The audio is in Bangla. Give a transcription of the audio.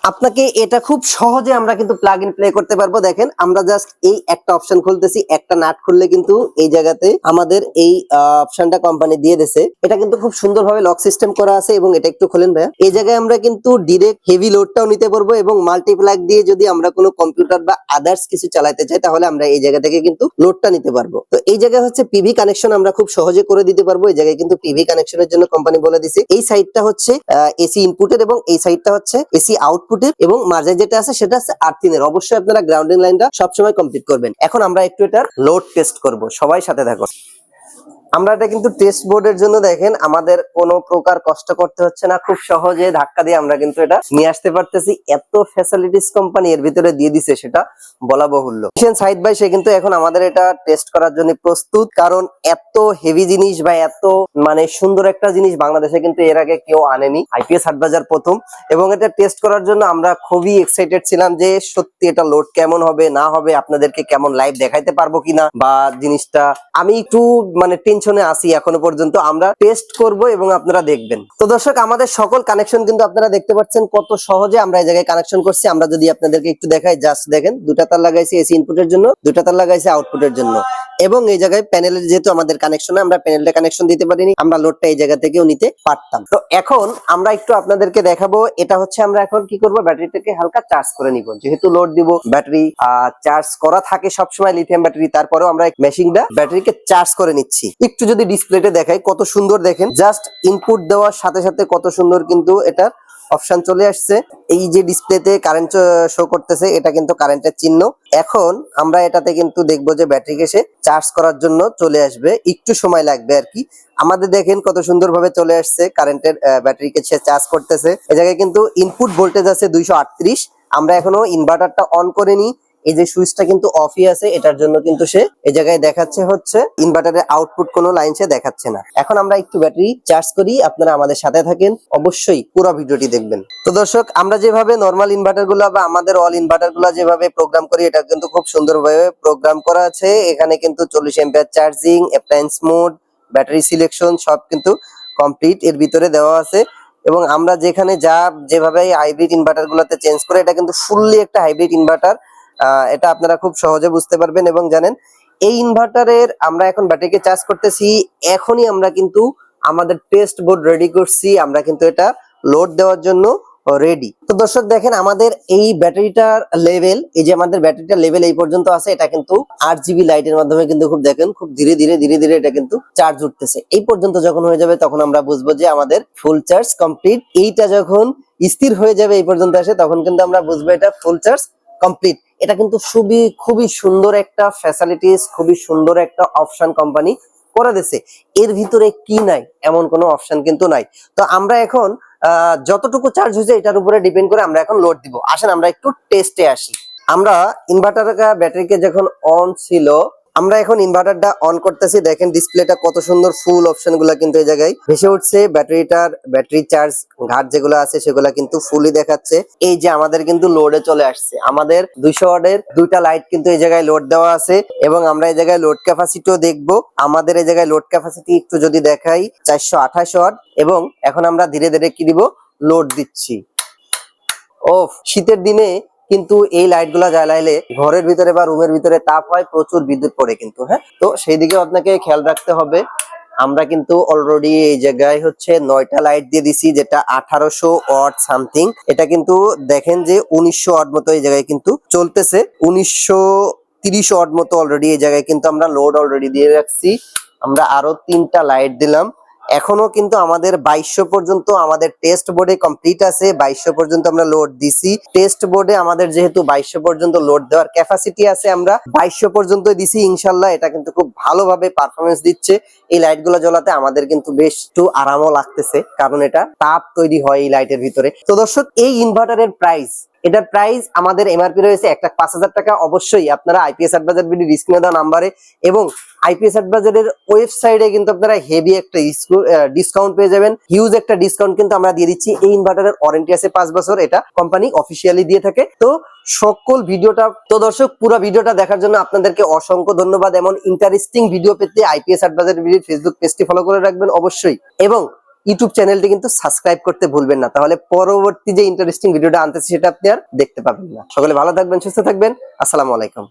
আপনাকে এটা খুব সহজে আমরা কিন্তু প্লাগ ইন প্লে করতে পারবো। দেখেন আমরা জাস্ট এই একটা অপশন খুলতেছি, একটা নাট খুললে কিন্তু এই জায়গাতে আমাদের এই অপশনটা কোম্পানি দিয়ে দিয়েছে। এটা কিন্তু খুব সুন্দরভাবে লক সিস্টেম করা আছে এবং এটা একটু খোলেন ভাইয়া। এই জায়গায় আমরা কিন্তু ডিরেক্ট হেভি লোডটাও নিতে পারবো এবং মাল্টি প্লাগ দিয়ে যদি আমরা কোনো কম্পিউটার বা আদার্স কিছু চালাতে চাই তাহলে আমরা এই জায়গা থেকে কিন্তু লোডটা নিতে পারবো। তো এই জায়গায় হচ্ছে পিভি কানেকশন আমরা খুব সহজে করে দিতে পারবো। এই জায়গায় কিন্তু পিভি কানেকশনের জন্য কোম্পানি বলে দিছে এই সাইডটা হচ্ছে এসি ইনপুটের এবং এই সাইডটা হচ্ছে এসি আউটপুটের এবং মাঝে যেটা আছে সেটা আছে আর্থিনের। অবশ্যই আপনারা গ্রাউন্ডিং লাইনটা সবসময় কমপ্লিট করবেন। এখন আমরা একটু এটার লোড টেস্ট করব, সবাই সাথে থাকো। আমরা এটা কিন্তু টেস্ট বোর্ডের জন্য দেখেন আমাদের কোনো প্রকার কষ্ট করতে হচ্ছে না, খুব সহজে ধাক্কা দিয়ে আমরা কিন্তু এটা নিয়ে আসতে পারতেছি। এত ফ্যাসিলিটিস কোম্পানি এর ভিতরে দিয়ে দিছে সেটা বলা বাহুল্য। সাইড বাই সে কিন্তু এখন আমাদের এটা টেস্ট করার জন্য প্রস্তুত, কারণ এত হেভি জিনিস বা এত মানে সুন্দর একটা জিনিস বাংলাদেশে কিন্তু এর আগে কেউ আনেনি। আইপিএস হাটবাজার প্রথম, এবং এটা টেস্ট করার জন্য আমরা খুবই এক্সাইটেড ছিলাম যে সত্যি এটা লোড কেমন হবে না হবে, আপনাদেরকে কেমন লাইভ দেখাইতে পারবো কিনা বা জিনিসটা আমি একটু মানে টেনশনে আছি এখনো পর্যন্ত। আমরা টেস্ট করব এবং আপনারা দেখবেন। তো দর্শক আমাদের সকল কানেকশন কিন্তু আপনারা দেখতে পাচ্ছেন কত সহজে আমরা এই জায়গায় কানেকশন করছি। আমরা যদি আপনাদেরকে একটু দেখাই, জাস্ট দেখেন দুটা তার লাগাইছি এসি ইনপুটের জন্য, দুটা তার লাগাইছি আউটপুটের জন্য, এবং এই জায়গায় প্যানেলের যেহেতু আমাদের কানেকশন আমরা প্যানেলটা কানেকশন দিতে পারিনি, আমরা লোডটা এই জায়গা থেকেও নিতে পারতাম। তো এখন আমরা একটু আপনাদেরকে দেখাবো এটা হচ্ছে আমরা এখন কি করব, ব্যাটারিটাকে হালকা চার্জ করে নিব। যেহেতু লোড দিব, ব্যাটারি চার্জ করা থাকে সবসময় লিথিয়াম ব্যাটারি, তারপরেও আমরা মেশিনটা ব্যাটারিকে চার্জ করে নিচ্ছি। একটু যদি ডিসপ্লেতে দেখাই কত সুন্দর দেখেন, জাস্ট ইনপুট দেওয়ার সাথে সাথে কত সুন্দর কিন্তু এটার অপশন চলে আসছে। এই যে ডিসপ্লেতে কারেন্ট শো করতেছে এটা কিন্তু কারেন্টের চিহ্ন। এখন আমরা এটাতে কিন্তু দেখবো যে ব্যাটারিকে সে চার্জ করার জন্য চলে আসবে, একটু সময় লাগবে আর কি। আমাদের দেখেন কত সুন্দর ভাবে চলে আসছে কারেন্টের ব্যাটারিকে সে চার্জ করতেছে। এই জায়গায় কিন্তু ইনপুট ভোল্টেজ আছে 238। আমরা এখনো ইনভার্টারটা অন করিনি, এই যে সুইচটা কিন্তু অফই আছে, এটার জন্য কিন্তু সে এই জায়গায় দেখাচ্ছে হচ্ছে ইনভার্টারের আউটপুট কোনো লাইন সে দেখাচ্ছে না। এখন আমরা একটু ব্যাটারি চার্জ করি, আপনারা আমাদের সাথে থাকেন, অবশ্যই পুরো ভিডিওটি দেখবেন। তো দর্শক আমরা যেভাবে নরমাল ইনভার্টার গুলা বা আমাদের অল ইনভার্টার গুলা যেভাবে প্রোগ্রাম করি এটা কিন্তু খুব সুন্দরভাবে প্রোগ্রাম করা আছে। এখানে কিন্তু 40 ampere charging, appliance mode, battery selection সব কিন্তু কমপ্লিট এর ভিতরে দেওয়া আছে। এবং আমরা যেখানে যেভাবে হাইব্রিড ইনভার্টার গুলাতে চেঞ্জ করে, এটা কিন্তু ফুললি একটা হাইব্রিড ইনভার্টার। এটা আপনারা খুব সহজে বুঝতে পারবেন এবং জানেন। এই ইনভার্টারের আমরা এখন ব্যাটারিকে চার্জ করতেছি, এখনই আমরা কিন্তু আমাদের টেস্ট বোর্ড রেডি করছি, আমরা কিন্তু এটা লোড দেওয়ার জন্য রেডি। তো দর্শক দেখেন আমাদের এই ব্যাটারিটার লেভেল, এই যে আমাদের ব্যাটারিটার লেভেল এই পর্যন্ত আছে, এটা কিন্তু 8GB লাইটের মাধ্যমে কিন্তু খুব দেখেন খুব ধীরে ধীরে এটা কিন্তু চার্জ উঠতেছে। এই পর্যন্ত যখন হয়ে যাবে তখন আমরা বুঝবো যে আমাদের ফুল চার্জ কমপ্লিট। এইটা যখন স্থির হয়ে যাবে এই পর্যন্ত আসে তখন কিন্তু আমরা বুঝবো এটা ফুল চার্জ কমপ্লিট। এটা কিন্তু খুবই সুন্দর একটা ফ্যাসিলিটিস, খুবই সুন্দর একটা অপশন কোম্পানি করে দিয়েছে। এর ভিতরে কি নাই এমন কোনো অপশন কিন্তু নাই। তো আমরা এখন যতটুকু চার্জ হয়েছে এটার উপরে ডিপেন্ড করে আমরা এখন লোড দিব। আসেন আমরা একটু টেস্টে আসি। আমরা ইনভার্টার ব্যাটারিকে যখন অন ছিল, আমরা এখন ইনভার্টারটা অন করতেছি, দেখেন ডিসপ্লেটা কত সুন্দর, ফুল অপশন গুলা কিন্তু এই জায়গায় ভেসে উঠছে। ব্যাটারি চার্জ ঘাট যেগুলো আছে সেগুলা কিন্তু ফুলি দেখাচ্ছে। এই যে আমাদের কিন্তু লোডে চলে আসছে, আমাদের 200 ওয়াটের দুইটা লাইট কিন্তু এই জায়গায় লোড দেওয়া আছে। এবং আমরা এই জায়গায় লোড ক্যাপাসিটিও দেখবো। আমাদের এই জায়গায় লোড ক্যাপাসিটি একটু যদি দেখাই 428 ওয়াট। এবং এখন আমরা ধীরে ধীরে কি দিব, লোড দিচ্ছি। ও শীতের দিনে কিন্তু এই লাইট গুলা জ্বালাইলে ঘরের ভিতরে বা রুমের ভিতরে তাপ হয়, প্রচুর বিদ্যুৎ পড়ে কিন্তু। হ্যাঁ, তো সেই দিকে আপনাকে খেয়াল রাখতে হবে। আমরা কিন্তু অলরেডি এই জায়গায় হচ্ছে 9টা লাইট দিয়ে দিছি, যেটা 1800 ওয়াট সামথিং। এটা কিন্তু দেখেন যে 1900 ওয়াট মতো এই জায়গায় কিন্তু চলতেছে, 1930 ওয়াট মতো অলরেডি এই জায়গায় কিন্তু আমরা লোড অলরেডি দিয়ে রাখছি। আমরা আরো 3টা লাইট দিলাম। এখনো কিন্তু আমাদের 2200 পর্যন্ত আমাদের টেস্ট বোর্ডে কমপ্লিট আছে। 2200 পর্যন্ত আমরা লোড দিছি। টেস্ট বোর্ডে আমাদের যেহেতু 2200 পর্যন্ত লোড দেওয়ার ক্যাপাসিটি আছে, আমরা 2200 পর্যন্ত দিছি। ইনশাল্লাহ এটা কিন্তু খুব ভালোভাবে পারফরমেন্স দিচ্ছে। এই লাইট গুলো জ্বলাতে আমাদের কিন্তু বেশ একটু আরামও লাগতেছে, কারণ এটা তাপ তৈরি হয় এই লাইটের ভিতরে। তো দর্শক এই ইনভার্টারের প্রাইস, এটার প্রাইস আমাদের এমআরপি রয়েছে 1,05,000 টাকা। অবশ্যই আপনারা আইপিএস হাটবাজার ভিডিও স্ক্রিনে দেওয়া নাম্বারে এবং আইপিএস হাটবাজারের ওয়েবসাইটে কিন্তু আপনারা হেভি একটা ডিসকাউন্ট পেয়ে যাবেন। হিউজ একটা ডিসকাউন্ট কিন্তু আমরা দিয়ে দিচ্ছি। এই ইনভার্টারের ওয়ারেন্টি আছে 5 বছর, এটা কোম্পানি অফিসিয়ালি দিয়ে থাকে। তো সকল ভিডিওটা, তো দর্শক পুরো ভিডিওটা দেখার জন্য আপনাদেরকে অসংখ্য ধন্যবাদ। এমন ইন্টারেস্টিং ভিডিও পেতে আইপিএস হাটবাজার ভিডিও ফেসবুক পেজটি ফলো করে রাখবেন অবশ্যই। এবং ইউটিউব চ্যানেলটি কিন্তু সাবস্ক্রাইব করতে ভুলবেন না, তাহলে পরবর্তী যে ইন্টারেস্টিং ভিডিওটা আনতেছি সেটা আপনি আর দেখতে পাবেন না। সকলে ভালো থাকবেন, সুস্থ থাকবেন। আসসালামু আলাইকুম।